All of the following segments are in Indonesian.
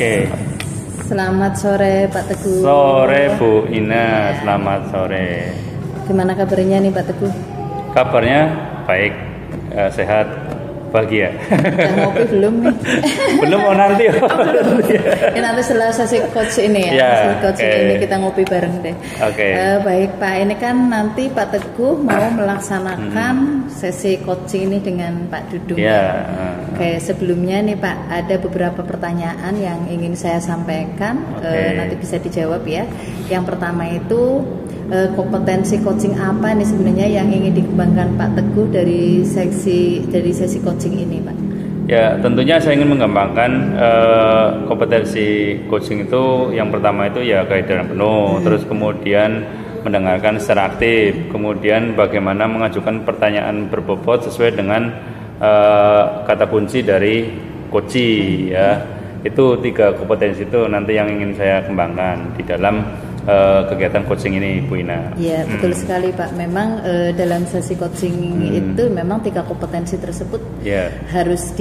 Oke. Selamat sore Pak Teguh. Sore Bu Ina, selamat sore. Gimana kabarnya nih Pak Teguh? Kabarnya baik, sehat, bahagia. Udah ngopi belum nih? Belum, mau nanti. Ini nanti setelah sesi coach ini ya, sesi coach ini kita ngopi bareng deh. Baik Pak, ini kan nanti Pak Teguh mau melaksanakan sesi coaching ini dengan Pak Dudung. Oke, sebelumnya nih Pak, ada beberapa pertanyaan yang ingin saya sampaikan, nanti bisa dijawab ya. Yang pertama itu, kompetensi coaching apa nih sebenarnya yang ingin dikembangkan Pak Teguh dari sesi coaching ini Pak? Ya, tentunya saya ingin mengembangkan kompetensi coaching itu. Yang pertama itu ya kehadiran penuh, terus kemudian mendengarkan secara aktif, kemudian bagaimana mengajukan pertanyaan berbobot sesuai dengan kata kunci dari coaching ya. Itu 3 kompetensi itu nanti yang ingin saya kembangkan di dalam kegiatan coaching ini, Bu Ina. Iya, betul sekali Pak. Memang dalam sesi coaching itu memang 3 kompetensi tersebut harus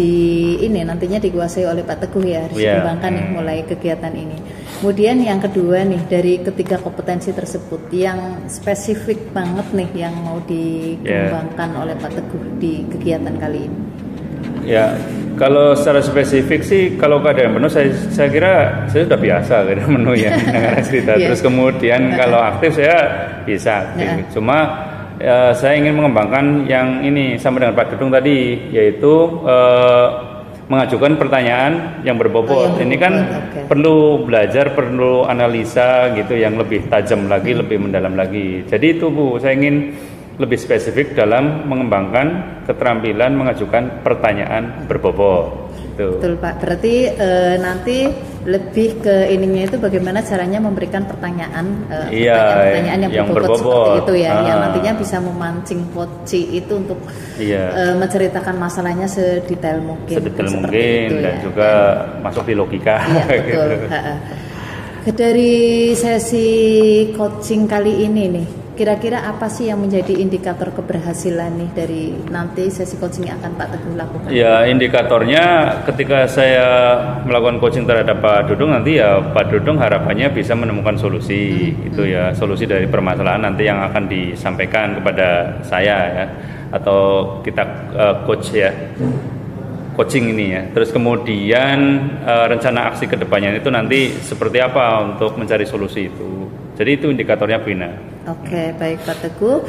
nantinya dikuasai oleh Pak Teguh ya, harus dikembangkan nih mulai kegiatan ini. Kemudian yang kedua nih, dari ketiga kompetensi tersebut yang spesifik banget nih yang mau dikembangkan oleh Pak Teguh di kegiatan kali ini. Ya, kalau secara spesifik sih, kalau keadaan penuh saya kira saya sudah biasa keadaan penuh ya dengan cerita. Terus kemudian kalau aktif saya bisa aktif. Cuma saya ingin mengembangkan yang ini sama dengan Pak Dudung tadi, yaitu mengajukan pertanyaan yang berbobot. Ini kan perlu belajar, perlu analisa gitu yang lebih tajam lagi, lebih mendalam lagi. Jadi itu Bu, saya ingin lebih spesifik dalam mengembangkan keterampilan mengajukan pertanyaan berbobot. Betul Pak. Berarti nanti lebih ke ininya itu bagaimana caranya memberikan pertanyaan yang berbobot seperti itu ya, yang nantinya bisa memancing coach itu untuk menceritakan masalahnya sedetail mungkin. Dan juga masuk di logika. Iya betul. Dari sesi coaching kali ini nih, kira-kira apa sih yang menjadi indikator keberhasilan nih dari nanti sesi coaching yang akan Pak Teguh lakukan? Ya, indikatornya ketika saya melakukan coaching terhadap Pak Dudung, nanti ya Pak Dudung harapannya bisa menemukan solusi itu ya, solusi dari permasalahan nanti yang akan disampaikan kepada saya ya, atau kita coach ya, coaching ini ya. Terus kemudian rencana aksi kedepannya itu nanti seperti apa untuk mencari solusi itu. Jadi itu indikatornya Bina. Oke, baik Pak Teguh.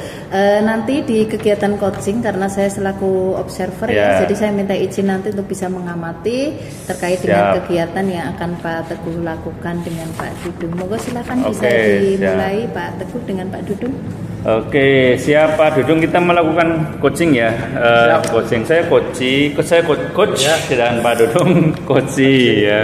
Nanti di kegiatan coaching, karena saya selaku observer ya, jadi saya minta izin nanti untuk bisa mengamati terkait dengan kegiatan yang akan Pak Teguh lakukan dengan Pak Dudung. Moga silakan bisa dimulai Pak Teguh dengan Pak Dudung. Oke, siap Pak Dudung, kita melakukan coaching ya. Coaching saya coach dan Pak Dudung coaching ya.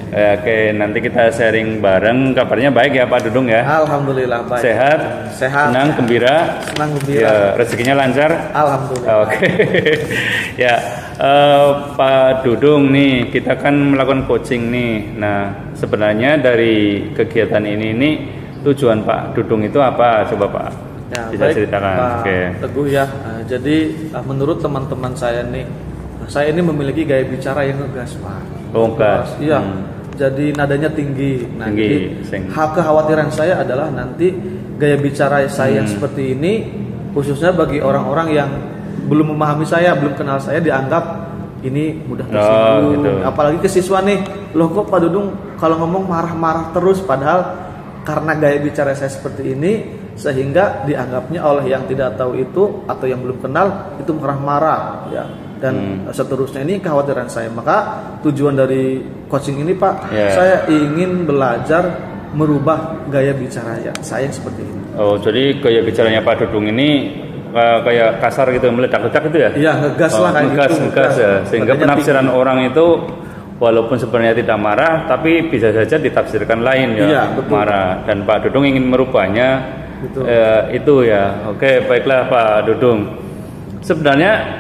Oke, nanti kita sharing bareng. Kabarnya baik ya Pak Dudung ya? Alhamdulillah baik. Sehat, senang, gembira. Ya, rezekinya lancar. Alhamdulillah. Oke. Ya, Pak Dudung nih, kita kan melakukan coaching nih. Nah, sebenarnya dari kegiatan ini nih tujuan Pak Dudung itu apa? Coba Pak bisa ceritakan. Pak Teguh ya. Jadi menurut teman-teman saya nih, saya ini memiliki gaya bicara yang ngegas Pak. Ngegas. Iya. Jadi nadanya tinggi. Nah, jadi kekhawatiran saya adalah nanti gaya bicara saya yang seperti ini, khususnya bagi orang-orang yang belum memahami saya, belum kenal saya, dianggap ini mudah tersinggung. Gitu. Apalagi ke siswa nih, loh kok Pak Dudung kalau ngomong marah-marah terus, padahal karena gaya bicara saya seperti ini, sehingga dianggapnya oleh yang tidak tahu itu atau yang belum kenal itu marah-marah ya. Dan seterusnya, ini kekhawatiran saya. Maka tujuan dari coaching ini Pak, saya ingin belajar merubah gaya bicara saya seperti ini. Oh, jadi gaya bicaranya Pak Dudung ini kayak kasar gitu, meledak-ledak gitu ya? Iya, ngegas lah kayak ngegas ya. Sehingga penafsiran orang itu walaupun sebenarnya tidak marah, tapi bisa saja ditafsirkan lain ya, marah. Dan Pak Dudung ingin merubahnya itu ya. Oke, baiklah Pak Dudung. Sebenarnya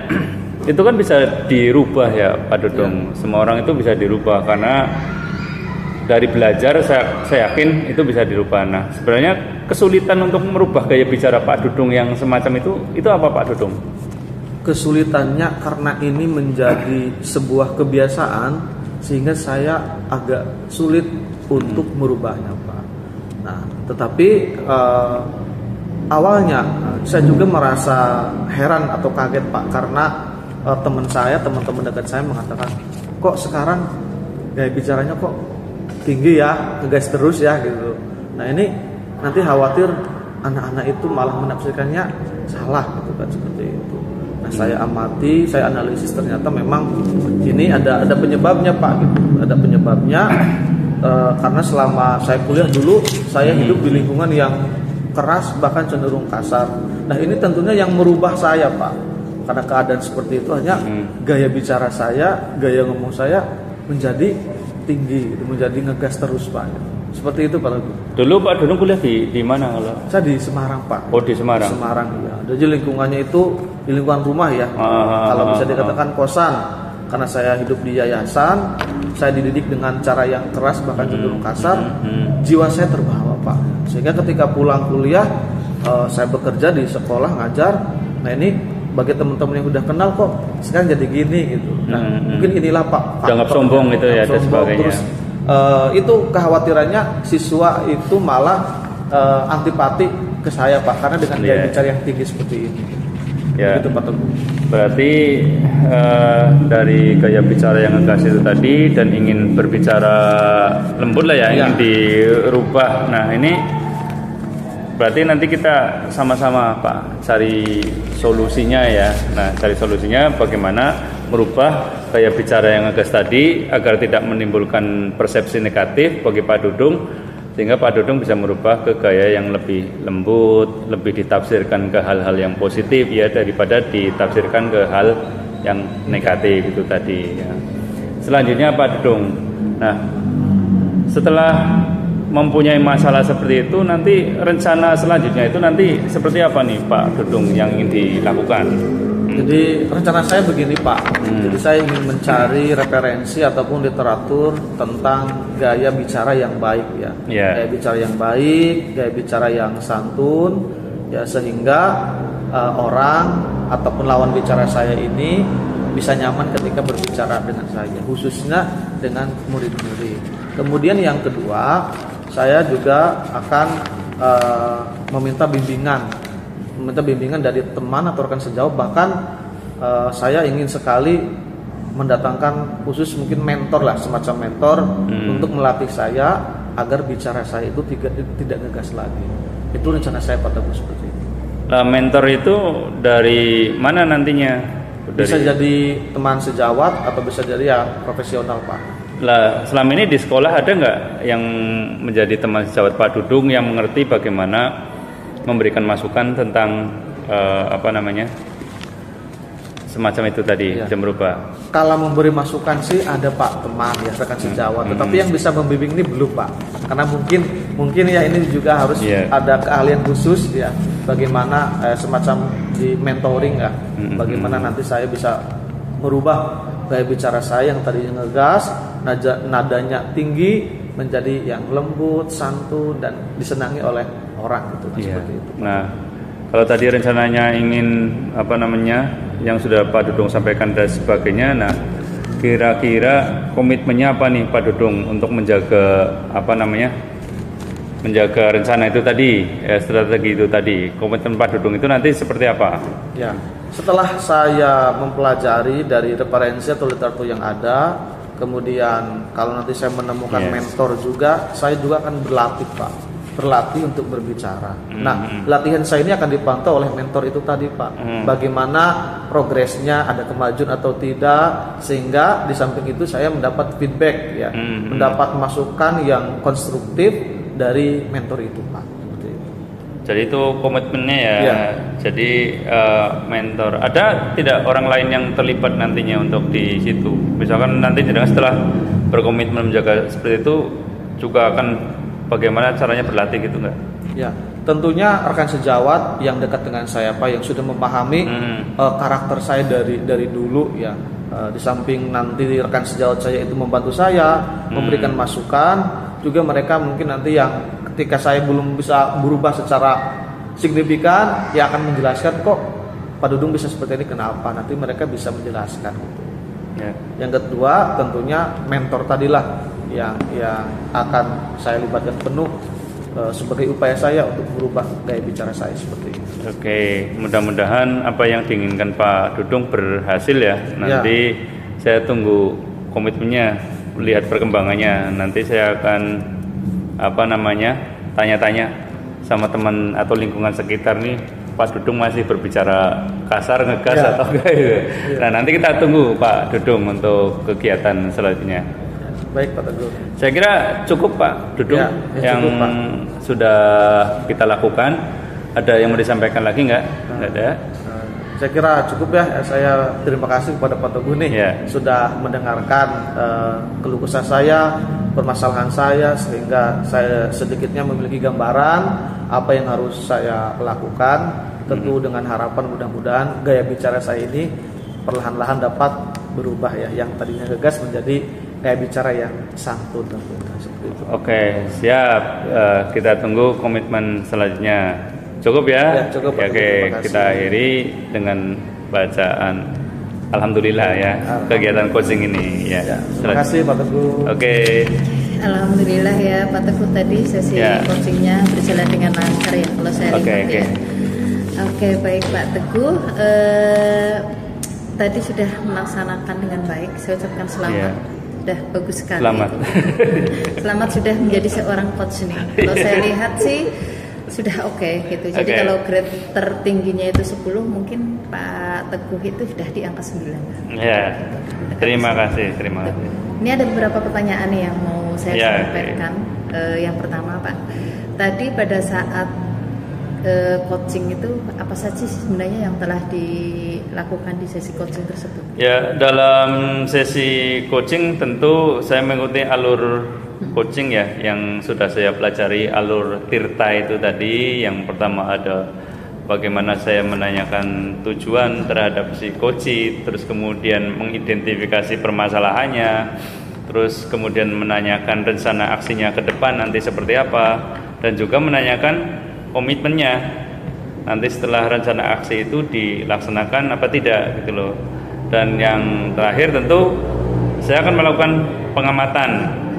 itu kan bisa dirubah ya Pak Dudung. Semua orang itu bisa dirubah karena dari belajar saya yakin itu bisa dirubah. Nah, sebenarnya kesulitan untuk merubah gaya bicara Pak Dudung yang semacam itu apa Pak Dudung? Kesulitannya karena ini menjadi sebuah kebiasaan sehingga saya agak sulit untuk merubahnya Pak. Nah, tetapi awalnya saya juga merasa heran atau kaget Pak, karena teman-teman dekat saya mengatakan, kok sekarang gaya bicaranya kok tinggi ya, ngegas terus ya gitu. Nah ini nanti khawatir anak-anak itu malah menafsirkannya salah gitu kan, seperti itu. Nah saya amati, saya analisis, ternyata memang ini ada penyebabnya Pak gitu. Ada penyebabnya karena selama saya kuliah dulu saya hidup di lingkungan yang keras, bahkan cenderung kasar. Nah ini tentunya yang merubah saya Pak. Karena keadaan seperti itu, hanya gaya bicara saya, gaya ngomong saya menjadi tinggi, menjadi ngegas terus Pak. Seperti itu Pak. Dulu Pak Dudung kuliah di mana kalau? Saya di Semarang Pak. Oh di Semarang. Di Semarang ya. Jadi lingkungannya itu di lingkungan rumah ya. Kalau bisa dikatakan kosan. Karena saya hidup di yayasan, saya dididik dengan cara yang keras, bahkan cenderung kasar. Jiwa saya terbawa Pak. Sehingga ketika pulang kuliah, saya bekerja di sekolah ngajar. Nah ini bagi teman-teman yang udah kenal kok sekarang jadi gini gitu. Nah mungkin inilah Pak. Dianggap sombong gitu ya dan sebagainya. Terus itu kekhawatirannya siswa itu malah antipati ke saya Pak, karena dengan gaya bicara yang tinggi seperti ini. Ya. Gitu Pak Teguh. Berarti dari gaya bicara yang ngegas itu tadi dan ingin berbicara lembut lah ya, ingin dirubah. Nah ini berarti nanti kita sama-sama Pak cari solusinya ya. Nah cari solusinya bagaimana merubah gaya bicara yang ngegas tadi agar tidak menimbulkan persepsi negatif bagi Pak Dudung, sehingga Pak Dudung bisa merubah ke gaya yang lebih lembut, lebih ditafsirkan ke hal-hal yang positif ya, daripada ditafsirkan ke hal yang negatif itu tadi ya. Selanjutnya Pak Dudung, nah setelah mempunyai masalah seperti itu, nanti rencana selanjutnya itu nanti seperti apa nih Pak Dudung yang ingin dilakukan? Jadi rencana saya begini Pak. Jadi saya ingin mencari referensi ataupun literatur tentang gaya bicara yang baik ya. Gaya bicara yang baik, gaya bicara yang santun ya, sehingga orang ataupun lawan bicara saya ini bisa nyaman ketika berbicara dengan saya, khususnya dengan murid-murid. Kemudian yang kedua, saya juga akan meminta bimbingan dari teman atau rekan sejauh. Bahkan saya ingin sekali mendatangkan khusus mungkin mentor lah, semacam mentor untuk melatih saya agar bicara saya itu tidak ngegas lagi. Itu rencana saya Pak Teguh seperti itu. Nah, mentor itu dari mana nantinya? Bisa jadi teman sejawat atau bisa jadi ya profesional Pak. Lah, selama ini di sekolah ada nggak yang menjadi teman sejawat Pak Dudung yang mengerti bagaimana memberikan masukan tentang semacam itu tadi, bisa merubah? Kalau memberi masukan sih ada Pak, teman ya, rekan sejawat. Tetapi yang bisa membimbing ini belum Pak, karena mungkin ya ini juga harus ada keahlian khusus ya, bagaimana semacam di mentoring ya, bagaimana nanti saya bisa merubah gaya bicara saya yang tadinya ngegas, nadanya tinggi menjadi yang lembut, santun, dan disenangi oleh orang gitu. Seperti itu. Nah, kalau tadi rencananya ingin yang sudah Pak Dudung sampaikan dan sebagainya, nah kira-kira komitmennya apa nih Pak Dudung untuk menjaga menjaga rencana itu tadi, strategi itu tadi, komitmen Pak Dudung itu nanti seperti apa? Ya. Setelah saya mempelajari dari referensi atau literatur yang ada, kemudian kalau nanti saya menemukan mentor juga, saya juga akan berlatih untuk berbicara. Nah, latihan saya ini akan dipantau oleh mentor itu tadi Pak. Bagaimana progresnya, ada kemajuan atau tidak, sehingga di samping itu saya mendapat feedback ya, mendapat masukan yang konstruktif dari mentor itu Pak. Jadi itu komitmennya ya. Jadi mentor. Ada tidak orang lain yang terlibat nantinya untuk di situ? Misalkan nanti setelah berkomitmen menjaga seperti itu, juga akan bagaimana caranya berlatih gitu nggak? Ya, tentunya rekan sejawat yang dekat dengan saya Pak, yang sudah memahami karakter saya dari dulu ya. Di samping nanti rekan sejawat saya itu membantu saya, memberikan masukan, juga mereka mungkin nanti yang ketika saya belum bisa berubah secara signifikan, ya akan menjelaskan kok Pak Dudung bisa seperti ini kenapa, nanti mereka bisa menjelaskan gitu. Yang kedua tentunya mentor tadilah yang akan saya libatkan penuh sebagai upaya saya untuk merubah gaya bicara saya seperti itu. Oke, mudah-mudahan apa yang diinginkan Pak Dudung berhasil ya. Nanti saya tunggu komitmennya, lihat perkembangannya. Nanti saya akan tanya-tanya sama teman atau lingkungan sekitar nih, Pak Dudung masih berbicara kasar, ngegas atau enggak gitu. Nah, nanti kita tunggu Pak Dudung untuk kegiatan selanjutnya. Baik Pak Teguh. Saya kira cukup Pak Dudung yang cukup, Pak, sudah kita lakukan. Ada yang mau disampaikan lagi nggak? Nggak ada. Saya kira cukup ya. Saya terima kasih kepada Pak Teguh nih sudah mendengarkan keluh kesah saya, permasalahan saya, sehingga saya sedikitnya memiliki gambaran apa yang harus saya lakukan. Tentu dengan harapan mudah-mudahan gaya bicara saya ini perlahan-lahan dapat berubah ya, yang tadinya ngegas menjadi gaya bicara yang santun seperti itu. Oke, siap. Kita tunggu komitmen selanjutnya. Cukup ya? Cukup. Oke, kita akhiri dengan bacaan Alhamdulillah ya, kegiatan coaching ini ya. Terima kasih Pak Teguh. Oke. Alhamdulillah ya Pak Teguh, tadi sesi coachingnya berjalan dengan lancar ya kalau saya lihat ya. Oke, baik Pak Teguh. Tadi sudah melaksanakan dengan baik. Saya ucapkan selamat. Sudah bagus sekali. Selamat sudah menjadi seorang coach nih. Kalau saya lihat sih sudah oke gitu. Jadi kalau grade tertingginya itu 10, mungkin Pak Teguh itu sudah di angka 9. Ya. Terima kasih. Ini ada beberapa pertanyaan nih yang mau saya sampaikan. Yang pertama Pak, tadi pada saat coaching itu apa saja sebenarnya yang telah dilakukan di sesi coaching tersebut? Ya, dalam sesi coaching tentu saya mengikuti alur coaching ya yang sudah saya pelajari, alur Tirta itu tadi. Yang pertama ada bagaimana saya menanyakan tujuan terhadap si coach, terus kemudian mengidentifikasi permasalahannya, terus kemudian menanyakan rencana aksinya ke depan nanti seperti apa, dan juga menanyakan komitmennya nanti setelah rencana aksi itu dilaksanakan apa tidak gitu loh. Dan yang terakhir tentu saya akan melakukan pengamatan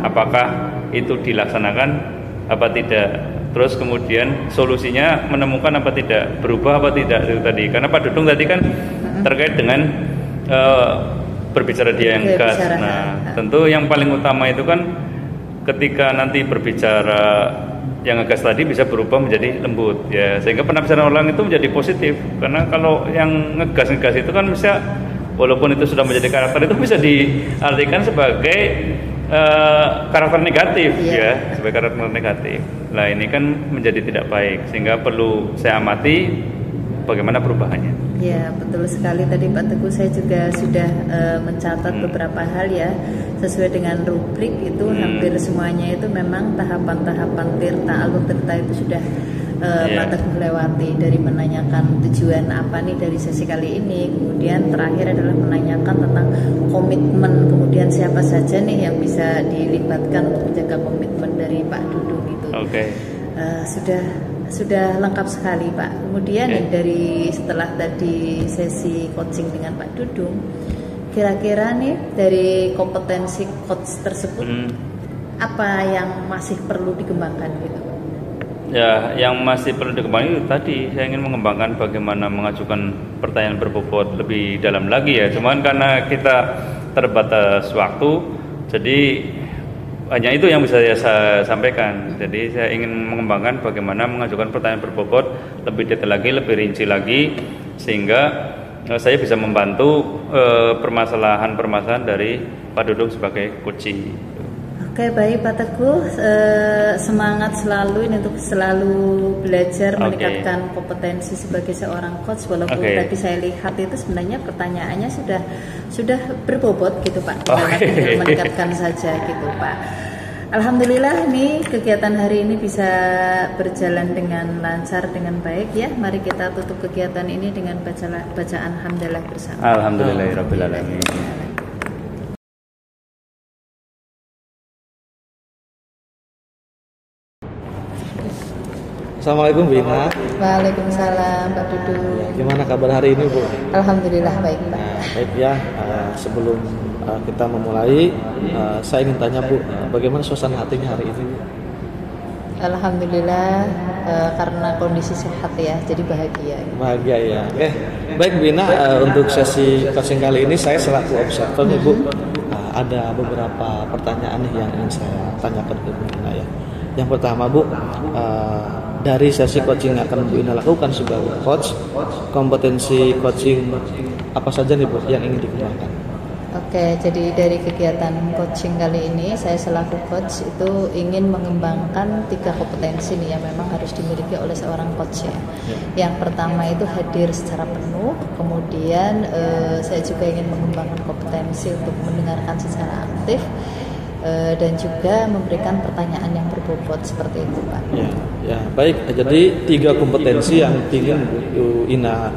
apakah itu dilaksanakan apa tidak, terus kemudian solusinya menemukan apa tidak, berubah apa tidak itu tadi. Karena Pak Dudung tadi kan terkait dengan berbicara dia yang gas. Nah, tentu yang paling utama itu kan ketika nanti berbicara yang ngegas tadi bisa berubah menjadi lembut ya, sehingga penafsiran orang itu menjadi positif. Karena kalau yang ngegas itu kan bisa, walaupun itu sudah menjadi karakter, itu bisa diartikan sebagai karakter negatif ya, sebagai karakter negatif. Nah, ini kan menjadi tidak baik, sehingga perlu saya amati bagaimana perubahannya. Ya, betul sekali tadi Pak Teguh, saya juga sudah mencatat beberapa hal ya, sesuai dengan rubrik itu hampir semuanya itu memang tahapan-tahapan Tirta, alur Tirta itu sudah Pak Teguh lewati, dari menanyakan tujuan apa nih dari sesi kali ini, kemudian terakhir adalah menanyakan tentang komitmen, kemudian siapa saja nih yang bisa dilibatkan untuk menjaga komitmen dari Pak Dudung itu. Sudah lengkap sekali Pak. Kemudian dari setelah tadi sesi coaching dengan Pak Dudung, kira-kira nih dari kompetensi coach tersebut apa yang masih perlu dikembangkan gitu? Ya, yang masih perlu dikembangkan itu tadi saya ingin mengembangkan bagaimana mengajukan pertanyaan berbobot lebih dalam lagi ya. Cuman karena kita terbatas waktu, jadi hanya itu yang bisa saya sampaikan. Jadi saya ingin mengembangkan bagaimana mengajukan pertanyaan berbobot lebih detail lagi, lebih rinci lagi, sehingga saya bisa membantu permasalahan-permasalahan dari Pak Dudung sebagai coaching. Oke, baik Pak Teguh, semangat selalu ini untuk selalu belajar meningkatkan kompetensi sebagai seorang coach. Walaupun tadi saya lihat itu sebenarnya pertanyaannya sudah berbobot gitu Pak, tinggal meningkatkan saja gitu Pak. Alhamdulillah nih kegiatan hari ini bisa berjalan dengan lancar, dengan baik ya. Mari kita tutup kegiatan ini dengan bacaan hamdalah bersama. Alhamdulillahirabbil alamin. Assalamualaikum Bu Ina. Waalaikumsalam Pak Dudu. Gimana kabar hari ini Bu? Alhamdulillah baik Pak. Baik ya, sebelum kita memulai, saya ingin tanya Bu, bagaimana suasana hatinya hari ini? Alhamdulillah karena kondisi sehat ya, jadi bahagia. Bahagia ya. Oke, baik Bu Ina, untuk sesi coaching kali ini saya selaku observer nih Bu, ada beberapa pertanyaan yang ingin saya tanyakan ke Bu Ina ya. Yang pertama Bu, dari sesi coaching yang akan Bu Ina lakukan sebagai coach, kompetensi coaching apa saja nih Bu yang ingin dikembangkan? Oke, jadi dari kegiatan coaching kali ini saya selaku coach itu ingin mengembangkan 3 kompetensi nih yang memang harus dimiliki oleh seorang coach ya. Yang pertama itu hadir secara penuh, kemudian saya juga ingin mengembangkan kompetensi untuk mendengarkan secara aktif, dan juga memberikan pertanyaan yang berbobot seperti itu Pak. Ya, baik. Jadi 3 kompetensi yang ingin Bu Ina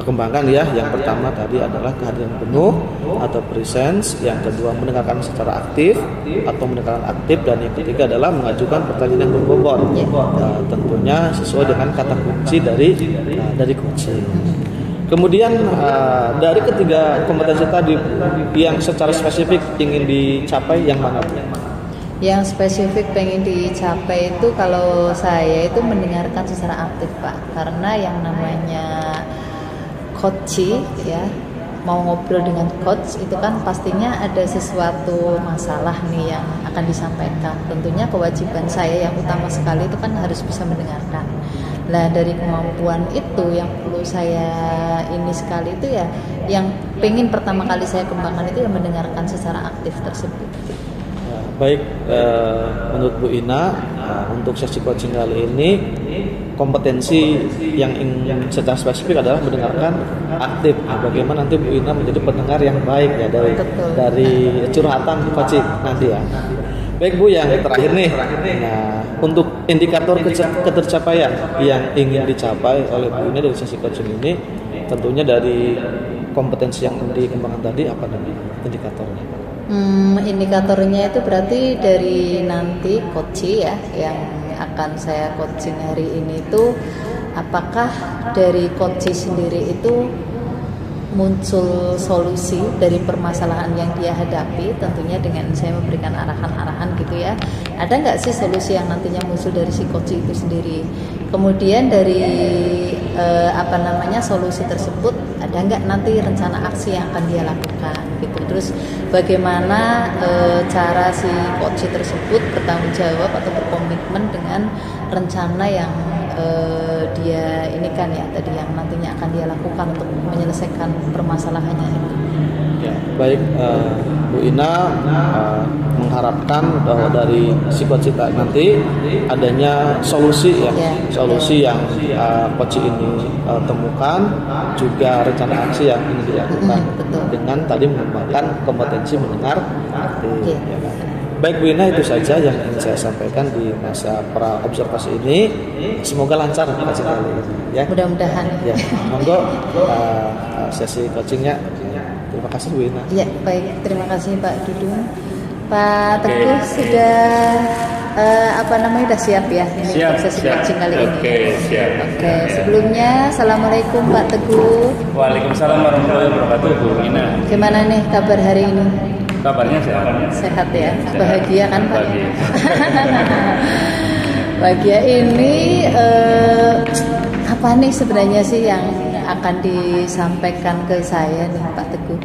kembangkan ya. Yang pertama tadi adalah kehadiran penuh atau presence, yang kedua mendengarkan secara aktif atau mendengarkan aktif, dan yang ketiga adalah mengajukan pertanyaan yang berbobot. Tentunya sesuai dengan kata kunci dari coaching. Kemudian dari ketiga kompetensi tadi yang secara spesifik ingin dicapai yang mana? Yang spesifik pengen dicapai itu kalau saya itu mendengarkan secara aktif Pak, karena yang namanya coach ya, mau ngobrol dengan coach itu kan pastinya ada sesuatu masalah nih yang akan disampaikan. Tentunya kewajiban saya yang utama sekali itu kan harus bisa mendengarkan. Nah dari kemampuan itu yang perlu saya ini sekali itu ya, yang pengen pertama kali saya kembangkan itu yang mendengarkan secara aktif tersebut. Baik, menurut Bu Ina, untuk sesi coaching kali ini kompetensi yang ingin secara spesifik adalah mendengarkan aktif. Bagaimana nanti Bu Ina menjadi pendengar yang baik ya dari curhatan coaching nanti ya. Baik Bu, yang terakhir nih. Nah, untuk indikator ketercapaian yang ingin dicapai oleh Bu Ina dari sesi coaching ini, tentunya dari kompetensi yang dikembangkan tadi apa namanya indikatornya? Indikatornya itu berarti dari nanti coach ya yang akan saya coaching hari ini itu, apakah dari coach sendiri itu muncul solusi dari permasalahan yang dia hadapi, tentunya dengan saya memberikan arahan-arahan gitu ya. Ada nggak sih solusi yang nantinya muncul dari si coach itu sendiri? Kemudian dari solusi tersebut ada nggak nanti rencana aksi yang akan dia lakukan gitu. Terus bagaimana cara si coach tersebut bertanggung jawab atau berkomitmen dengan rencana yang dia ini kan ya tadi yang nantinya akan dia lakukan untuk menyelesaikan permasalahannya itu. Ya, baik Bu Ina mengharapkan bahwa dari psikocita nanti adanya solusi ya, solusi yang coach ini temukan, juga rencana aksi yang ingin dilakukan dengan tadi mengembangkan kompetensi mendengar aktif. Ya, kan? Baik Bu Ina, itu saja yang ingin saya sampaikan di masa pra observasi ini. Semoga lancar coaching kali ini ya. Mudah-mudahan. Ya, monggo sesi coachingnya. Terima kasih Bu Ina. Ya, baik, terima kasih Pak Dudung. Pak Teguh sudah sudah siap ya ini siap, sesi coaching kali ini. Siap. Oke, sebelumnya assalamualaikum Pak Teguh. Waalaikumsalam warahmatullahi wabarakatuh Bu Ina. Gimana nih kabar hari ini? Kabarnya sehat. Sehat ya, bahagia kan Pak? Bahagia ini apa nih sebenarnya sih yang akan disampaikan ke saya nih Pak Teguh?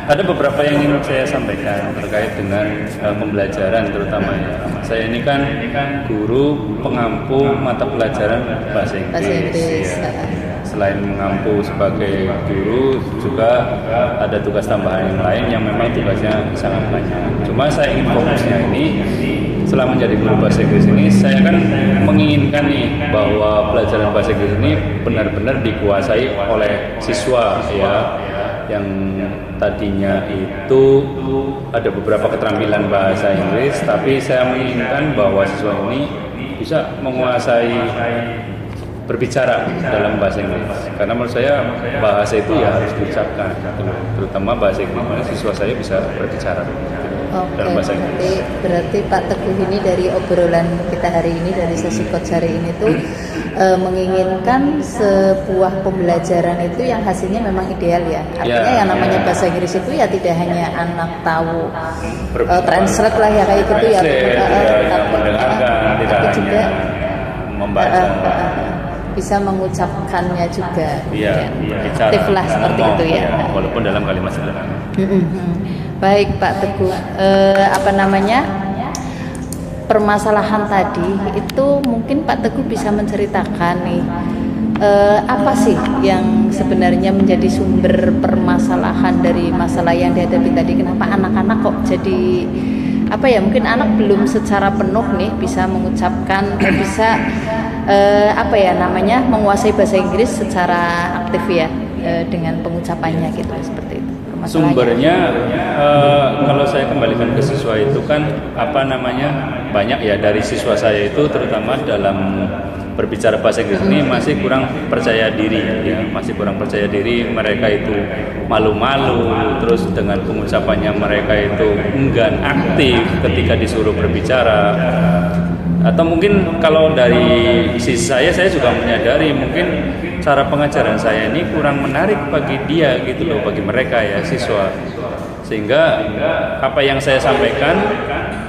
Ada beberapa yang ingin saya sampaikan terkait dengan pembelajaran terutamanya. Saya ini kan guru pengampu mata pelajaran bahasa Inggris. Ya. Selain mengampu sebagai guru, juga ada tugas tambahan yang lain yang memang tugasnya sangat banyak. Cuma saya ingin fokusnya ini, setelah menjadi guru bahasa Inggris ini, saya kan menginginkan nih bahwa pelajaran bahasa Inggris ini benar-benar dikuasai oleh siswa ya, yang tadinya itu ada beberapa keterampilan bahasa Inggris, tapi saya menginginkan bahwa siswa ini bisa menguasai berbicara dalam bahasa Inggris, karena menurut saya bahasa itu ya harus diucapkan, terutama bahasa Inggris, siswa saya bisa berbicara. dalam bahasa Inggris. Berarti Pak Teguh ini dari obrolan kita hari ini, dari sesi coach hari ini tuh menginginkan sebuah pembelajaran itu yang hasilnya memang ideal ya. Artinya yang namanya bahasa Inggris itu ya tidak hanya anak tahu translate lah ya kayak gitu ya, tapi juga membaca, bisa mengucapkannya juga. Iya, aktif lah seperti itu ya. Walaupun dalam kalimat sederhana. Baik Pak Teguh, permasalahan tadi itu mungkin Pak Teguh bisa menceritakan nih apa sih yang sebenarnya menjadi sumber permasalahan dari masalah yang dihadapi tadi? Kenapa anak-anak kok jadi mungkin anak belum secara penuh nih bisa mengucapkan menguasai bahasa Inggris secara aktif ya, dengan pengucapannya gitu, seperti itu. Sumbernya kalau saya kembalikan ke siswa itu kan banyak ya dari siswa saya itu, terutama dalam berbicara bahasa Inggris ini masih kurang percaya diri ya, mereka itu malu-malu, terus dengan pengucapannya mereka itu enggan aktif ketika disuruh berbicara. Atau mungkin kalau dari sisi saya juga menyadari mungkin cara pengajaran saya ini kurang menarik bagi dia gitu loh, bagi mereka ya, siswa. Sehingga apa yang saya sampaikan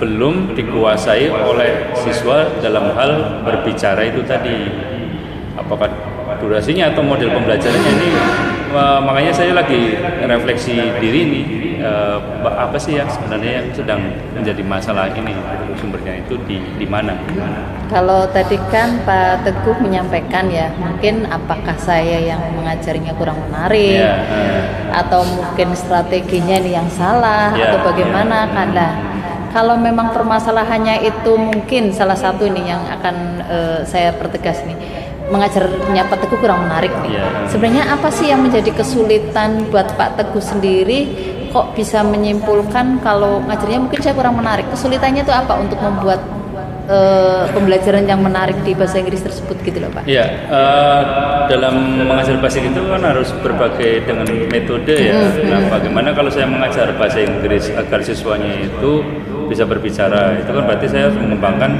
belum dikuasai oleh siswa dalam hal berbicara itu tadi. Apakah durasinya atau model pembelajarannya ini, makanya saya lagi refleksi diri nih, apa sih yang sebenarnya yang sedang menjadi masalah ini, sumbernya itu di mana? Kalau tadi kan Pak Teguh menyampaikan ya, mungkin apakah saya yang mengajarinya kurang menarik, atau mungkin strateginya ini yang salah, atau bagaimana? Karena kalau memang permasalahannya itu mungkin salah satu nih yang akan saya pertegas nih, mengajarnya Pak Teguh kurang menarik nih. Sebenarnya apa sih yang menjadi kesulitan buat Pak Teguh sendiri kok bisa menyimpulkan kalau ngajarnya mungkin saya kurang menarik? Kesulitannya itu apa untuk membuat pembelajaran yang menarik di bahasa Inggris tersebut gitu loh Pak? Iya, dalam mengajar bahasa Inggris itu kan harus berbagai dengan metode ya. Nah, bagaimana kalau saya mengajar bahasa Inggris agar siswanya itu bisa berbicara, itu kan berarti saya harus mengembangkan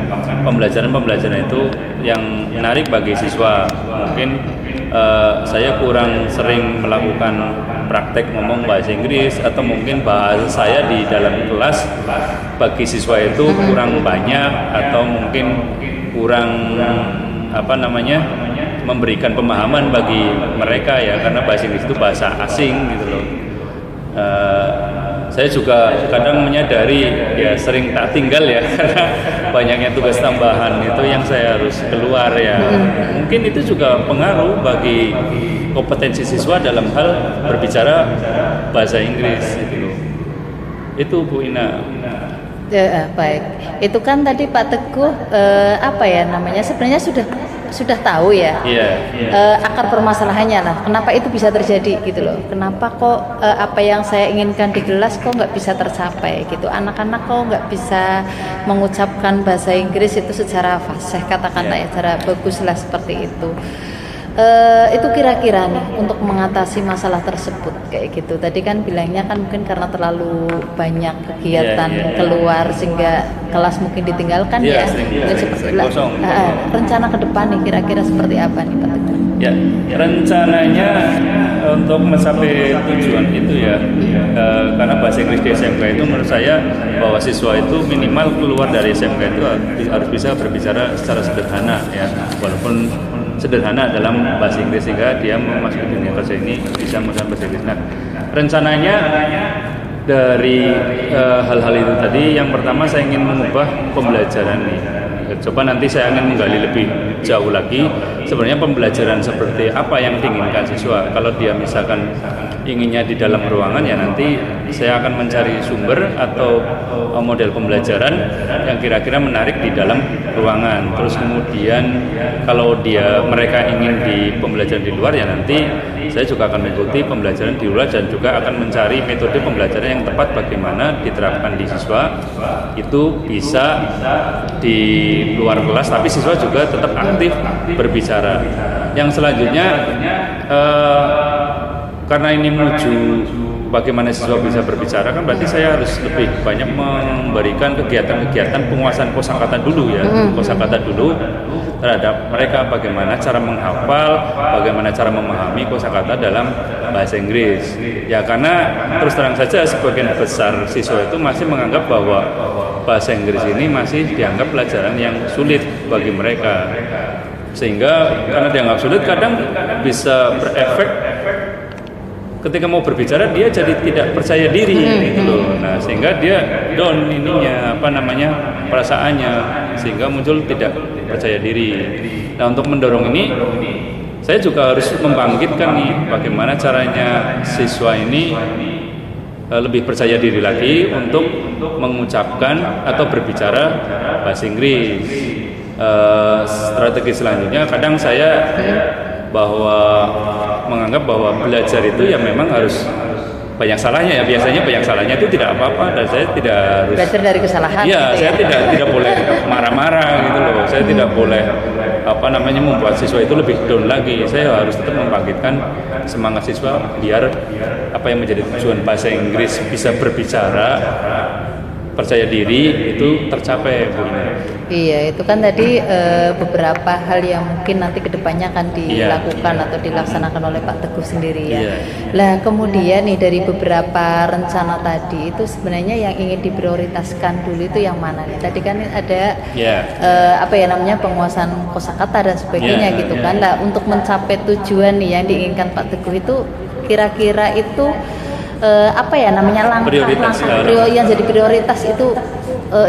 pembelajaran itu yang menarik bagi siswa. Mungkin saya kurang sering melakukan praktek ngomong bahasa Inggris, atau mungkin bahasa saya di dalam kelas bagi siswa itu kurang banyak, atau mungkin kurang memberikan pemahaman bagi mereka ya, karena bahasa Inggris itu bahasa asing gitu loh. Saya juga kadang menyadari ya, sering tak tinggal ya karena banyaknya tugas tambahan itu yang saya harus keluar ya. Mungkin itu juga pengaruh bagi kompetensi siswa dalam hal berbicara bahasa Inggris gitu. Itu Bu Ina. Baik. Itu kan tadi Pak Teguh sebenarnya sudah tahu ya, akar permasalahannya lah. Kenapa itu bisa terjadi gitu loh? Kenapa kok apa yang saya inginkan di kelas kok nggak bisa tercapai gitu? Anak-anak kok nggak bisa mengucapkan bahasa Inggris itu secara fasih, katakanlah ya, secara bagus lah seperti itu. Itu kira-kira nih untuk mengatasi masalah tersebut kayak gitu. Tadi kan bilangnya kan mungkin karena terlalu banyak kegiatan keluar sehingga kelas mungkin ditinggalkan seperti rencana ke depan nih kira-kira seperti apa nih Pak Teguh? Ya, rencananya untuk mencapai tujuan itu ya, karena bahasa Inggris di SMK itu menurut saya bahwa siswa itu minimal keluar dari SMK itu harus bisa berbicara secara sederhana ya, walaupun sederhana dalam bahasa Inggris sehingga dia memasuki dunia kerja ini bisa menggunakan bahasa Inggris. Nah, rencananya dari hal-hal itu tadi, yang pertama saya ingin mengubah pembelajaran nih. Coba nanti saya ingin menggali lebih jauh lagi sebenarnya pembelajaran seperti apa yang diinginkan siswa. Kalau dia misalkan inginnya di dalam ruangan, ya nanti saya akan mencari sumber atau model pembelajaran yang kira-kira menarik di dalam ruangan. Terus kemudian kalau mereka ingin di pembelajaran di luar, ya nanti saya juga akan mengikuti pembelajaran di luar dan juga akan mencari metode pembelajaran yang tepat bagaimana diterapkan di siswa itu bisa di luar kelas tapi siswa juga tetap aktif berbicara. Yang selanjutnya karena ini menuju bagaimana siswa bisa berbicara kan berarti saya harus lebih banyak memberikan kegiatan-kegiatan penguasaan kosakata dulu ya, kosakata dulu terhadap mereka, bagaimana cara menghafal, bagaimana cara memahami kosakata dalam bahasa Inggris. Ya karena terus terang saja sebagian besar siswa itu masih menganggap bahwa bahasa Inggris ini masih dianggap pelajaran yang sulit bagi mereka. Sehingga karena dianggap sulit kadang bisa berefek ketika mau berbicara dia jadi tidak percaya diri gitu loh. Nah, sehingga dia down perasaannya, sehingga muncul tidak percaya diri. Nah, untuk mendorong ini saya juga harus membangkitkan nih bagaimana caranya siswa ini lebih percaya diri lagi untuk mengucapkan atau berbicara bahasa Inggris. Strategi selanjutnya kadang saya menganggap bahwa belajar itu ya memang harus banyak salahnya ya. Biasanya banyak salahnya itu tidak apa-apa dan saya tidak harus belajar dari kesalahan. Iya, gitu saya tidak boleh marah-marah gitu loh. Saya tidak boleh membuat siswa itu lebih down lagi. Saya harus tetap membangkitkan semangat siswa biar apa yang menjadi tujuan bahasa Inggris bisa berbicara, percaya diri itu tercapai, Bu. Iya, itu kan tadi beberapa hal yang mungkin nanti kedepannya akan dilakukan atau dilaksanakan oleh Pak Teguh sendiri ya. Lah kemudian nih dari beberapa rencana tadi itu sebenarnya yang ingin diprioritaskan dulu itu yang mana nih? Tadi kan ada penguasaan kosakata dan sebagainya gitu kan. Lah untuk mencapai tujuan nih yang diinginkan Pak Teguh itu kira-kira itu langkah-langkah yang jadi prioritas itu